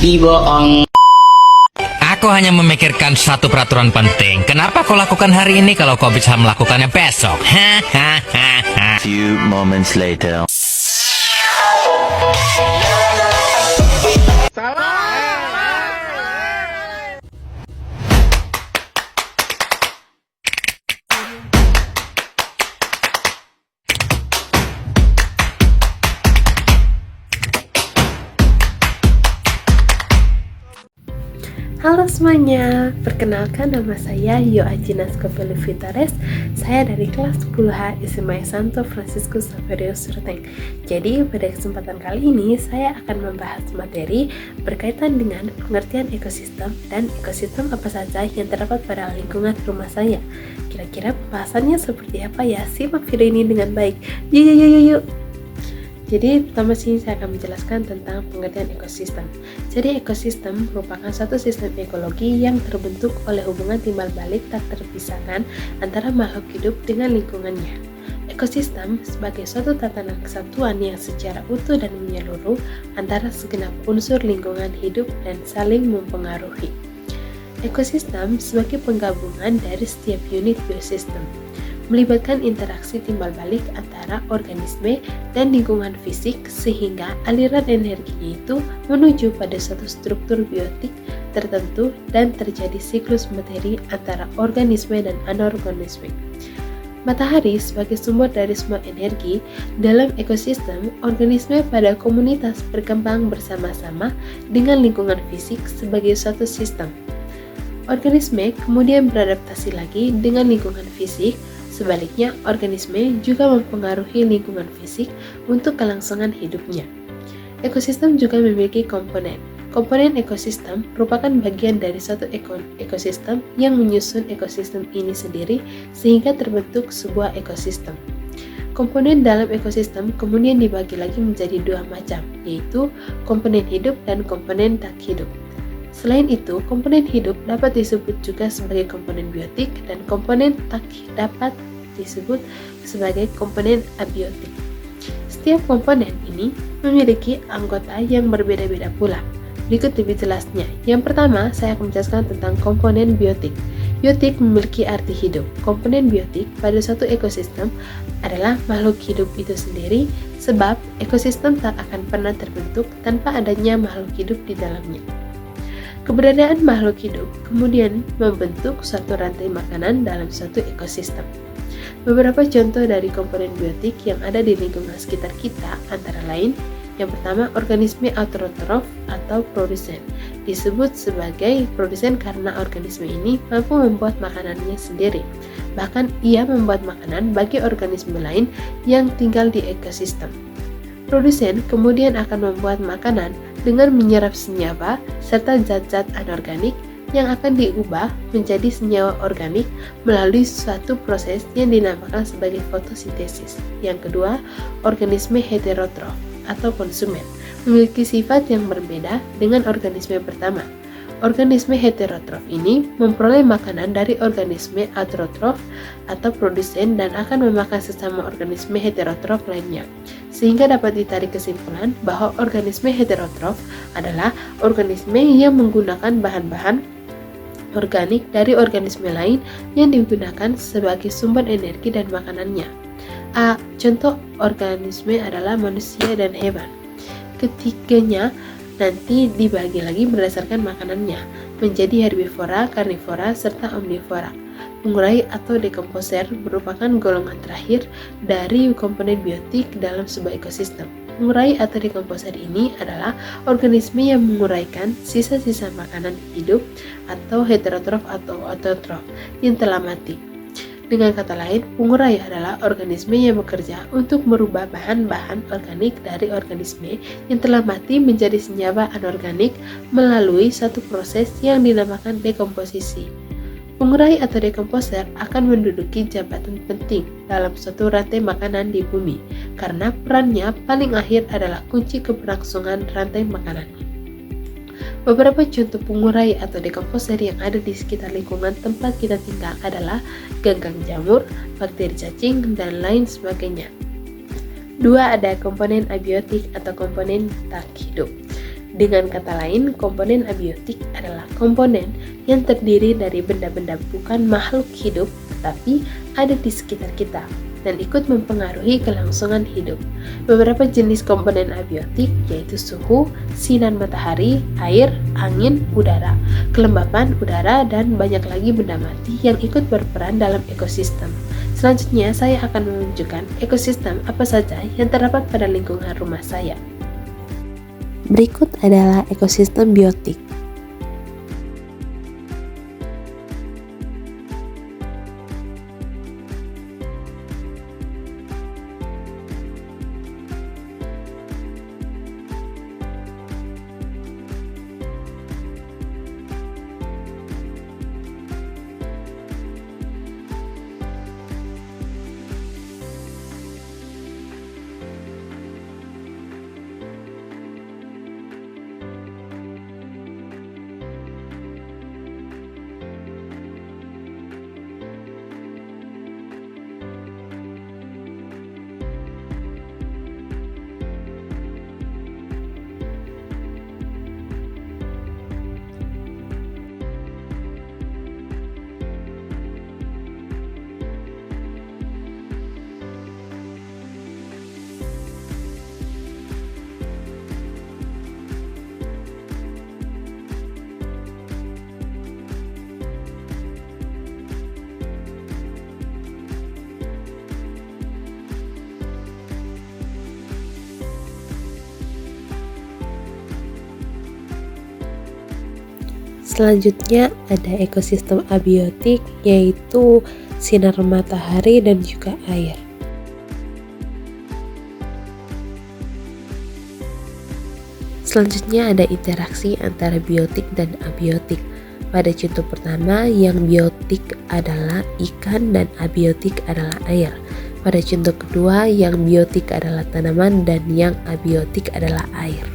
Dibohong. Aku hanya memikirkan satu peraturan penting. Kenapa kau lakukan hari ini kalau kau bisa melakukannya besok? Few moments later. Halo semuanya, perkenalkan nama saya Yoajina Skopeli Vitares. Saya dari kelas 10H SMA Santo Franciscus Saverius Ruteng. Jadi pada kesempatan kali ini saya akan membahas materi berkaitan dengan pengertian ekosistem dan ekosistem apa saja yang terdapat pada lingkungan rumah saya. Kira-kira pembahasannya seperti apa ya? Simak video ini dengan baik. Yuk. Jadi pertama sih saya akan menjelaskan tentang pengertian ekosistem. Jadi ekosistem merupakan satu sistem ekologi yang terbentuk oleh hubungan timbal balik tak terpisahkan antara makhluk hidup dengan lingkungannya. Ekosistem sebagai suatu tatanan kesatuan yang secara utuh dan menyeluruh antara segenap unsur lingkungan hidup dan saling mempengaruhi. Ekosistem sebagai penggabungan dari setiap unit biosistem, melibatkan interaksi timbal balik antara organisme dan lingkungan fisik sehingga aliran energinya itu menuju pada suatu struktur biotik tertentu dan terjadi siklus materi antara organisme dan anorganisme. Matahari sebagai sumber dari semua energi dalam ekosistem, organisme pada komunitas berkembang bersama-sama dengan lingkungan fisik sebagai suatu sistem. Organisme kemudian beradaptasi lagi dengan lingkungan fisik. Sebaliknya, organisme juga mempengaruhi lingkungan fisik untuk kelangsungan hidupnya. Ekosistem juga memiliki komponen. Komponen ekosistem merupakan bagian dari suatu ekosistem yang menyusun ekosistem ini sendiri sehingga terbentuk sebuah ekosistem. Komponen dalam ekosistem kemudian dibagi lagi menjadi dua macam, yaitu komponen hidup dan komponen tak hidup. Selain itu, komponen hidup dapat disebut juga sebagai komponen biotik dan komponen tak dapat disebut sebagai komponen abiotik. Setiap komponen ini memiliki anggota yang berbeda-beda pula. Berikut lebih jelasnya. Yang pertama, saya akan menjelaskan tentang komponen biotik. Biotik memiliki arti hidup. Komponen biotik pada suatu ekosistem adalah makhluk hidup itu sendiri, sebab ekosistem tak akan pernah terbentuk tanpa adanya makhluk hidup di dalamnya. Keberadaan makhluk hidup kemudian membentuk suatu rantai makanan dalam suatu ekosistem. Beberapa contoh dari komponen biotik yang ada di lingkungan sekitar kita antara lain, yang pertama organisme autotrof atau produsen. Disebut sebagai produsen karena organisme ini mampu membuat makanannya sendiri. Bahkan ia membuat makanan bagi organisme lain yang tinggal di ekosistem. Produsen kemudian akan membuat makanan dengan menyerap senyawa serta zat-zat anorganik yang akan diubah menjadi senyawa organik melalui suatu proses yang dinamakan sebagai fotosintesis. Yang kedua, organisme heterotrof atau konsumen memiliki sifat yang berbeda dengan organisme pertama. Organisme heterotrof ini memperoleh makanan dari organisme autotrof atau produsen dan akan memakan sesama organisme heterotrof lainnya. Sehingga dapat ditarik kesimpulan bahwa organisme heterotrof adalah organisme yang menggunakan bahan-bahan organik dari organisme lain yang digunakan sebagai sumber energi dan makanannya. Contoh organisme adalah manusia dan hewan. Ketiganya nanti dibagi lagi berdasarkan makanannya menjadi herbivora, karnivora, serta omnivora. Pengurai atau dekomposer merupakan golongan terakhir dari komponen biotik dalam sebuah ekosistem. Pengurai atau dekomposer ini adalah organisme yang menguraikan sisa-sisa makanan hidup atau heterotrof atau autotrof yang telah mati. Dengan kata lain, pengurai adalah organisme yang bekerja untuk merubah bahan-bahan organik dari organisme yang telah mati menjadi senyawa anorganik melalui satu proses yang dinamakan dekomposisi. Pengurai atau dekomposer akan menduduki jabatan penting dalam suatu rantai makanan di bumi, karena perannya paling akhir adalah kunci keberlangsungan rantai makanan. Beberapa contoh pengurai atau dekomposer yang ada di sekitar lingkungan tempat kita tinggal adalah ganggang jamur, bakteri cacing, dan lain sebagainya. 2. Ada komponen abiotik atau komponen tak hidup. Dengan kata lain, komponen abiotik adalah komponen yang terdiri dari benda-benda bukan makhluk hidup, tetapi ada di sekitar kita dan ikut mempengaruhi kelangsungan hidup. Beberapa jenis komponen abiotik yaitu suhu, sinar matahari, air, angin, udara, kelembapan udara, dan banyak lagi benda mati yang ikut berperan dalam ekosistem. Selanjutnya, saya akan menunjukkan ekosistem apa saja yang terdapat pada lingkungan rumah saya. Berikut adalah ekosistem biotik. Selanjutnya ada ekosistem abiotik, yaitu sinar matahari dan juga air. Selanjutnya ada interaksi antara biotik dan abiotik. Pada contoh pertama, yang biotik adalah ikan dan abiotik adalah air. Pada contoh kedua, yang biotik adalah tanaman dan yang abiotik adalah air.